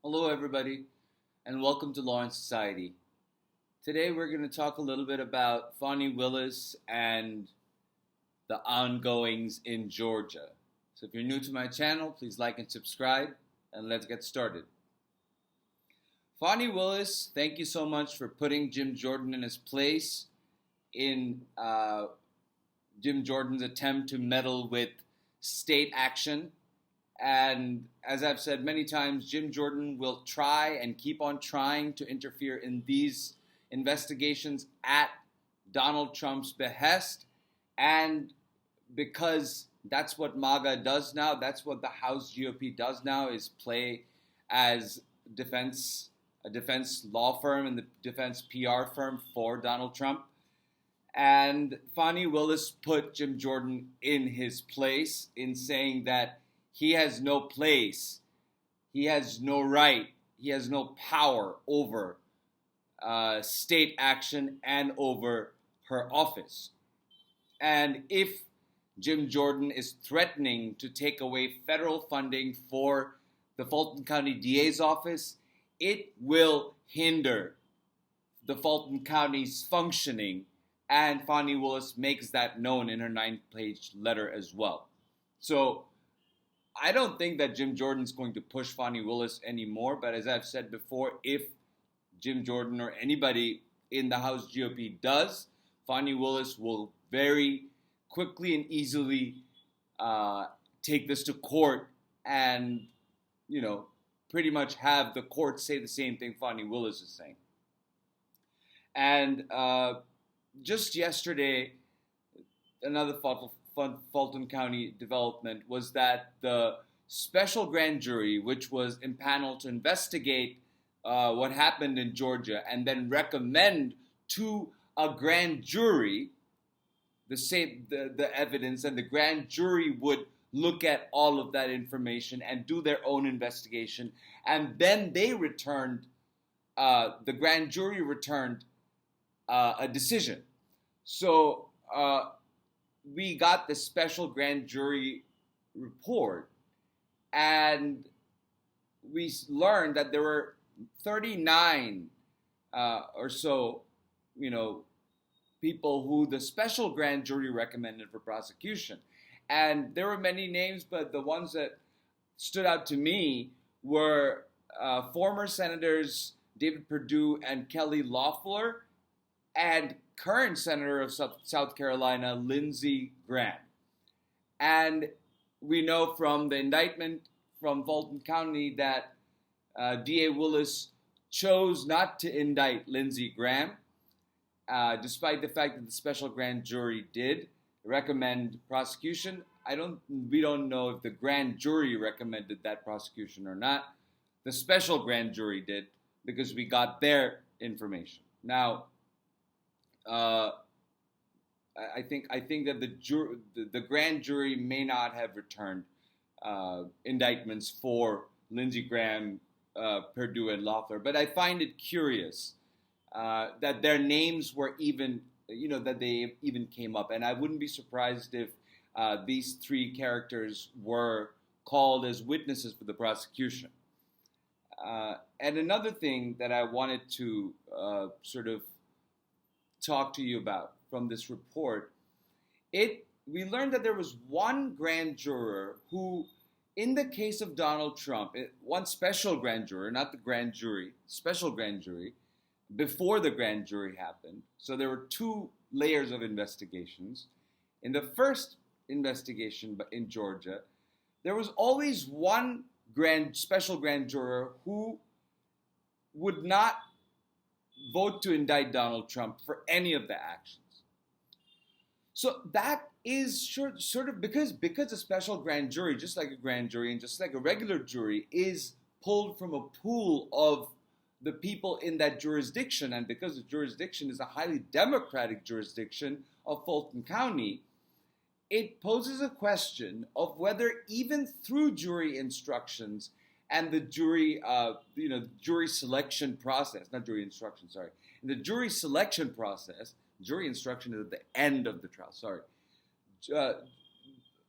Hello, everybody, and welcome to Law and Society. Today, we're going to talk a little bit about Fani Willis and the ongoings in Georgia. So, if you're new to my channel, please like and subscribe, and let's get started. Fani Willis, thank you so much for putting Jim Jordan in his place in Jim Jordan's attempt to meddle with state action. And as I've said many times, Jim Jordan will try and keep on trying to interfere in these investigations at Donald Trump's behest. And because that's what MAGA does now, that's what the House GOP does now, is play as a defense law firm and the defense PR firm for Donald Trump. And Fani Willis put Jim Jordan in his place in saying that he has no place, he has no right, he has no power over state action and over her office. And if Jim Jordan is threatening to take away federal funding for the Fulton County DA's office, it will hinder the Fulton County's functioning, and Fani Willis makes that known in her 9-page letter as well. So I don't think that Jim Jordan's going to push Fani Willis anymore, but as I've said before, if Jim Jordan or anybody in the House GOP does, Fani Willis will very quickly and easily take this to court and, pretty much have the court say the same thing Fani Willis is saying. And just yesterday, another Fulton County development was that the special grand jury, which was impaneled to investigate what happened in Georgia and then recommend to a grand jury the evidence, and the grand jury would look at all of that information and do their own investigation, and then the grand jury returned a decision. So we got the special grand jury report, and we learned that there were 39 or so, people who the special grand jury recommended for prosecution. And there were many names, but the ones that stood out to me were former Senators David Perdue and Kelly Loeffler, and current Senator of South Carolina, Lindsey Graham. And we know from the indictment from Fulton County that DA Willis chose not to indict Lindsey Graham, despite the fact that the special grand jury did recommend prosecution. We don't know if the grand jury recommended that prosecution or not. The special grand jury did, because we got their information. Now, I think that the grand jury may not have returned indictments for Lindsey Graham, Perdue, and Loeffler, but I find it curious that their names were even, that they even came up, and I wouldn't be surprised if these three characters were called as witnesses for the prosecution. And another thing that I wanted to sort of talk to you about from this report, we learned that there was one grand juror who, in the case of Donald Trump, one special grand juror, not the grand jury, special grand jury, before the grand jury happened. So there were two layers of investigations. In the first investigation in Georgia, there was always one special grand juror who would not vote to indict Donald Trump for any of the actions. So that is sort of because a special grand jury, just like a grand jury and just like a regular jury, is pulled from a pool of the people in that jurisdiction, and because the jurisdiction is a highly democratic jurisdiction of Fulton County, it poses a question of whether even through jury instructions and the jury selection process, not jury instruction, sorry, in the jury selection process, jury instruction is at the end of the trial, sorry,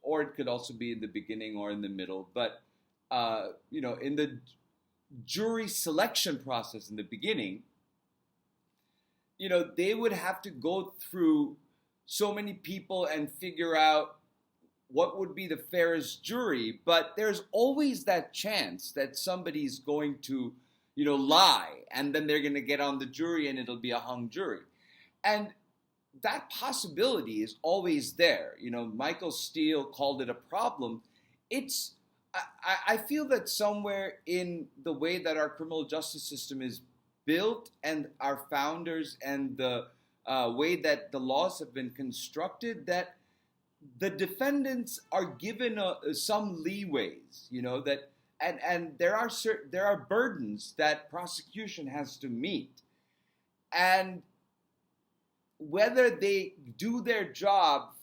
or it could also be in the beginning or in the middle, but in the jury selection process in the beginning, they would have to go through so many people and figure out what would be the fairest jury. But there's always that chance that somebody's going to, lie, and then they're going to get on the jury and it'll be a hung jury. And that possibility is always there. Michael Steele called it a problem. I feel that somewhere in the way that our criminal justice system is built and our founders and the way that the laws have been constructed, that the defendants are given some leeways, that and there are burdens that prosecution has to meet, and whether they do their job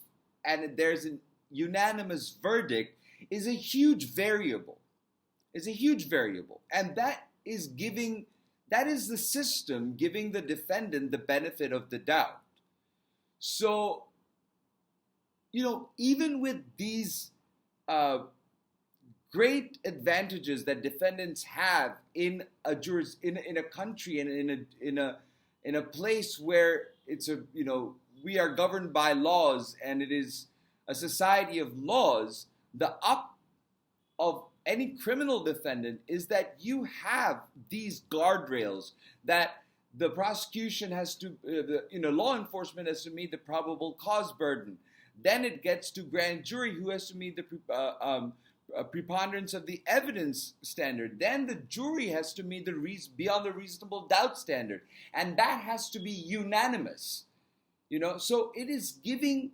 and there's a unanimous verdict is a huge variable. And that is the system giving the defendant the benefit of the doubt. So, even with these great advantages that defendants have in a in a country and in a place where we are governed by laws and it is a society of laws, the up of any criminal defendant is that you have these guardrails that the prosecution has to, law enforcement has to meet the probable cause burden. Then it gets to grand jury, who has to meet the preponderance of the evidence standard. Then the jury has to meet the beyond the reasonable doubt standard, and that has to be unanimous. So it is giving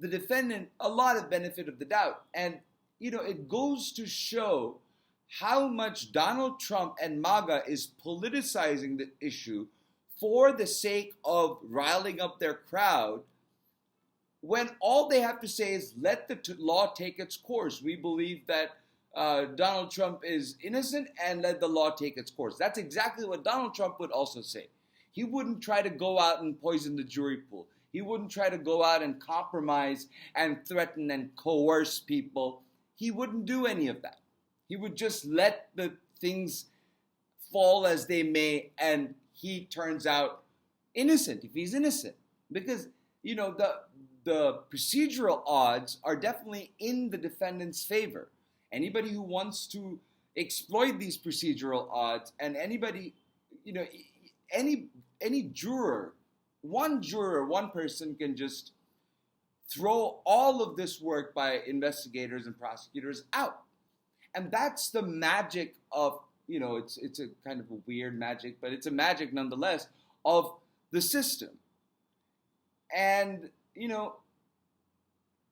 the defendant a lot of benefit of the doubt, and it goes to show how much Donald Trump and MAGA is politicizing the issue for the sake of riling up their crowd, when all they have to say is let the law take its course. We believe that Donald Trump is innocent and let the law take its course. That's exactly what Donald Trump would also say. He wouldn't try to go out and poison the jury pool. He wouldn't try to go out and compromise and threaten and coerce people. He wouldn't do any of that. He would just let the things fall as they may, and he turns out innocent if he's innocent. Because, the procedural odds are definitely in the defendant's favor. Anybody who wants to exploit these procedural odds, and anybody, any juror, one person can just throw all of this work by investigators and prosecutors out. And that's the magic of, it's a kind of a weird magic, but it's a magic nonetheless of the system. And,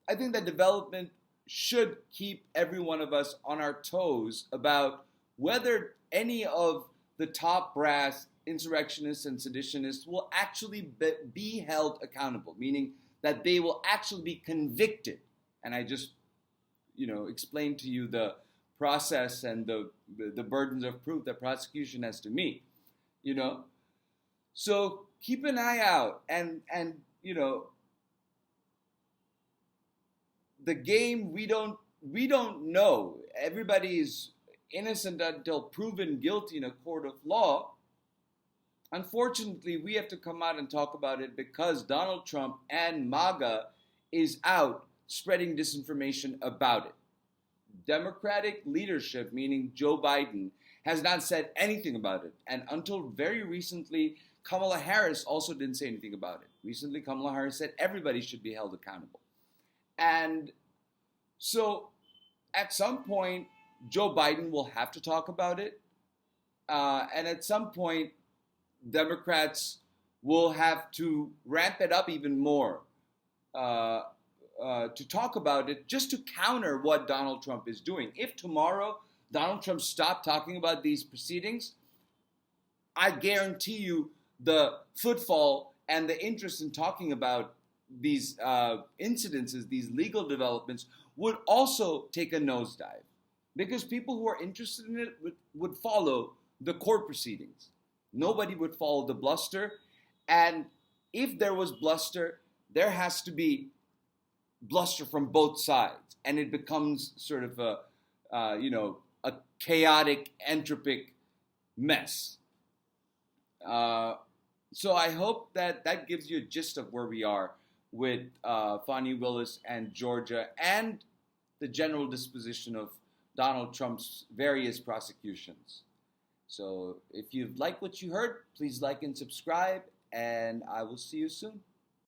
I think that development should keep every one of us on our toes about whether any of the top brass insurrectionists and seditionists will actually be held accountable, meaning that they will actually be convicted. And I just, explained to you the process and the burdens of proof that prosecution has to meet, So keep an eye out, and the game, we don't know. Everybody is innocent until proven guilty in a court of law. Unfortunately, we have to come out and talk about it because Donald Trump and MAGA is out spreading disinformation about it. Democratic leadership, meaning Joe Biden, has not said anything about it. And until very recently, Kamala Harris also didn't say anything about it. Recently, Kamala Harris said everybody should be held accountable. And so at some point, Joe Biden will have to talk about it. And at some point, Democrats will have to ramp it up even more to talk about it, just to counter what Donald Trump is doing. If tomorrow Donald Trump stopped talking about these proceedings, I guarantee you the footfall and the interest in talking about these incidences, these legal developments, would also take a nosedive, because people who are interested in it would follow the court proceedings. Nobody would follow the bluster, and if there was bluster, there has to be bluster from both sides, and it becomes sort of a chaotic, entropic mess. So I hope that that gives you a gist of where we are with Fani Willis and Georgia and the general disposition of Donald Trump's various prosecutions. So if you've liked what you heard, please like and subscribe, and I will see you soon.